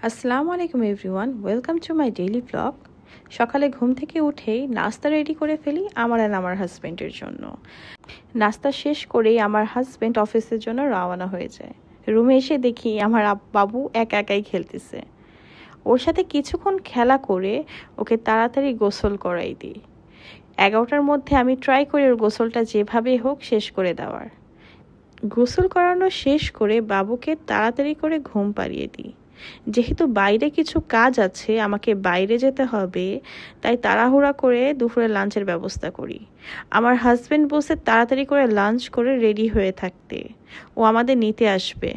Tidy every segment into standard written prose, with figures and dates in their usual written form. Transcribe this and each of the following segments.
আসসালামু আলাইকুম everyone, welcome to my daily blog. সকালে ঘুম থেকে উঠেই নাস্তা রেডি করে ফেলি আমার আর আমার হাজব্যান্ডের জন্য। নাস্তা শেষ করেই আমার হাজব্যান্ড অফিসের জন্য রওনা হয়ে যায়। রুমে এসে দেখি আমার বাবু একা একাই খেলতেছে। ওর সাথে কিছুক্ষণ খেলা করে ওকে তাড়াতাড়ি গোসল করাই দিই। 11টার মধ্যে আমি ট্রাই করি ওর গোসলটা যেভাবেই হোক শেষ করে দেওয়ার। গোসল করানো শেষ করে বাবুকে তাড়াতাড়ি করে ঘুম পাড়িয়ে দিই। যেহেতু বাইরে কিছু কাজ আছে, আমাকে বাইরে যেতে হবে, তাই তাড়াহুড়া করে দুপুরে লাঞ্চের ব্যবস্থা করি। আমার হাজব্যান্ড বসে তাড়াতাড়ি করে লাঞ্চ করে রেডি হয়ে থাকতে, ও আমাদের নিতে আসবে।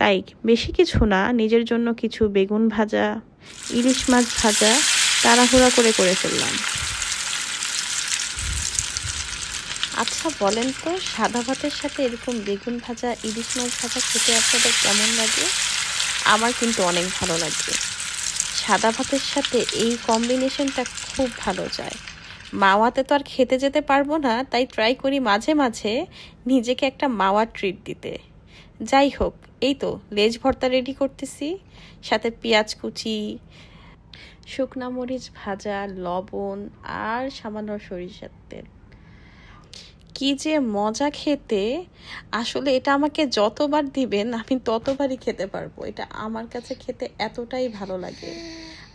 তাই বেশি কিছু না, নিজের জন্য কিছু বেগুন ভাজা, ইলিশ মাছ ভাজা তাড়াহুড়া করে ফেললাম। আচ্ছা বলেন তো, সাদা ভাতের সাথে এরকম বেগুন ভাজা, ইলিশ মাছ ভাজা খেতে আপনাদের কেমন লাগে? আমার কিন্তু অনেক ভালো লাগে। সাদা ভাতের সাথে এই কম্বিনেশনটা খুব ভালো যায়। মাওয়াতে তো আর খেতে যেতে পারবো না, তাই ট্রাই করি মাঝে মাঝে নিজেকে একটা মাওয়া ট্রিট দিতে। যাই হোক, এই তো লেজ ভর্তা রেডি করতেছি, সাথে পেঁয়াজ কুচি, শুকনা মরিচ ভাজা, লবণ আর সামান্য সরিষার তেল। কি যে মজা খেতে! আসলে এটা আমাকে যতবার দিবেন আমি ততবারই খেতে পারবো। এটা আমার কাছে খেতে এতটাই ভালো লাগে।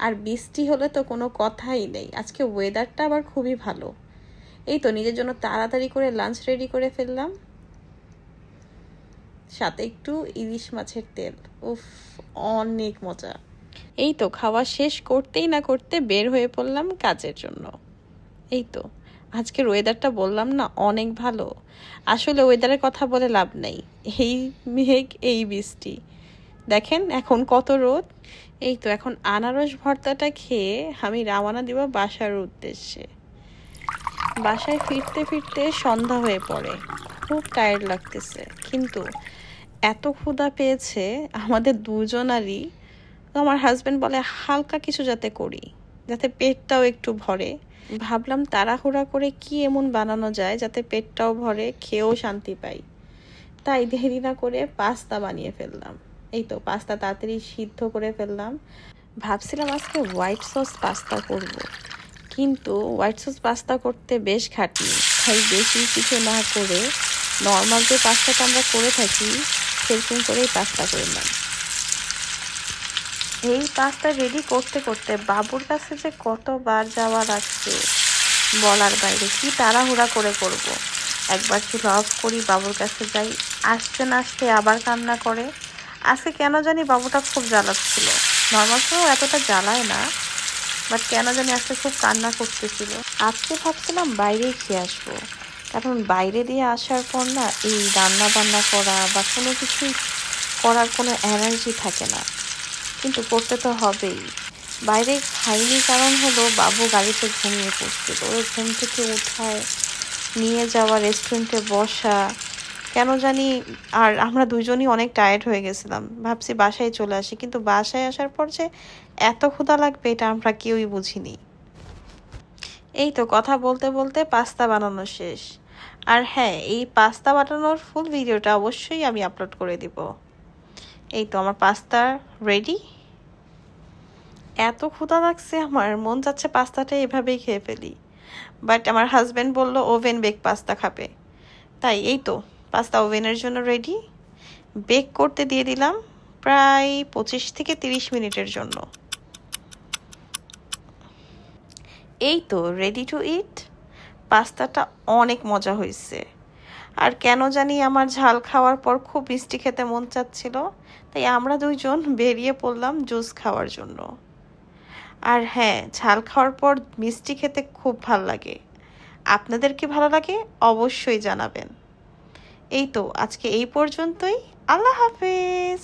আর বৃষ্টি হলে তো কোনো কথাই নেই। আজকে ওয়েদারটা আবার খুবই ভালো। এই তো নিজের জন্য তাড়াতাড়ি করে লাঞ্চ রেডি করে ফেললাম, সাথে একটু ইলিশ মাছের তেল। উফ, অনেক মজা। এই তো খাওয়া শেষ করতেই না করতে বের হয়ে পড়লাম কাজের জন্য। এই তো আজকের ওয়েদারটা বললাম না অনেক ভালো। আসলে ওয়েদারের কথা বলে লাভ নেই, এই মেঘ এই বৃষ্টি। দেখেন এখন কত রোদ। এই তো এখন আনারস ভর্তাটা খেয়ে আমি রওনা দিব বাসার উদ্দেশ্যে। বাসায় ফিরতে ফিরতে সন্ধ্যা হয়ে পড়ে, খুব টায়ার্ড লাগতেছে, কিন্তু এত ক্ষুধা পেয়েছে আমাদের দুজনারই। তো আমার হাজব্যান্ড বলে হালকা কিছু যাতে করি, যাতে পেটটাও একটু ভরে। ভাবলাম তাড়াহুড়া করে কি এমন বানানো যায় যাতে পেটটাও ভরে, খেয়েও শান্তি পাই। তাই দেরি না করে পাস্তা বানিয়ে ফেললাম। এই তো পাস্তা তাড়াতাড়ি সিদ্ধ করে ফেললাম। ভাবছিলাম আজকে হোয়াইট সস পাস্তা করব, কিন্তু হোয়াইট সস পাস্তা করতে বেশ খাটনি, তাই বেশি কিছু না করে নর্মাল যে পাস্তাটা আমরা করে থাকি সেরকম করেই পাস্তা করলাম। এই পাস্তা রেডি করতে করতে বাবুর কাছে যে কতবার যাওয়া লাগছে বলার বাইরে। কি তাড়াহুড়া করে করব। একবার চুলা অফ করি, বাবুর কাছে যাই, আসতে না আসতে আবার কান্না করে। আজকে কেন জানি বাবুটা খুব জ্বালাচ্ছিল। নর্মাল তো এতটা জ্বালায় না, বাট কেন জানি আজকে খুব কান্না করতেছিল। আজকে ভাবছিলাম বাইরেই খেয়ে আসবো, কারণ বাইরে দিয়ে আসার পর না এই রান্না বান্না করা বা কোনো কিছুই করার কোনো এনার্জি থাকে না, কিন্তু করতে তো হবেই। বাইরে খাইনি কারণ হলো বাবু গাড়িতে ঘুমিয়ে পড়ছিল। ওই ঘুম থেকে উঠায় নিয়ে যাওয়া, রেস্টুরেন্টে বসা, কেন জানি। আর আমরা দুজনই অনেক টায়ার্ড হয়ে গেছিলাম, ভাবছি বাসায় চলে আসি, কিন্তু বাসায় আসার পর যে এত ক্ষুধা লাগবে এটা আমরা কেউই বুঝিনি। এই তো কথা বলতে বলতে পাস্তা বানানো শেষ। আর হ্যাঁ, এই পাস্তা বানানোর ফুল ভিডিওটা অবশ্যই আমি আপলোড করে দিব। এই তো আমার পাস্তা রেডি। এত ক্ষুধা লাগছে, আমার মন যাচ্ছে পাস্তাটা এভাবেই খেয়ে ফেলি, বাট আমার হাজব্যান্ড বলল ওভেন বেক পাস্তা খাবে, তাই এই তো পাস্তা ওভেনের জন্য রেডি। বেক করতে দিয়ে দিলাম প্রায় 25 থেকে 30 মিনিটের জন্য। এই তো রেডি টু ইট। পাস্তাটা অনেক মজা হয়েছে। আর কেন জানি আমার ঝাল খাওয়ার পর খুব মিষ্টি খেতে মন চাচ্ছিল, তাই আমরা দুইজন বেরিয়ে পড়লাম জুস খাওয়ার জন্য। আর হ্যাঁ, ঝাল খাওয়ার পর মিষ্টি খেতে খুব ভাল লাগে। আপনাদের কি ভালো লাগে অবশ্যই জানাবেন। এই তো আজকে এই পর্যন্তই। আল্লাহ হাফেজ।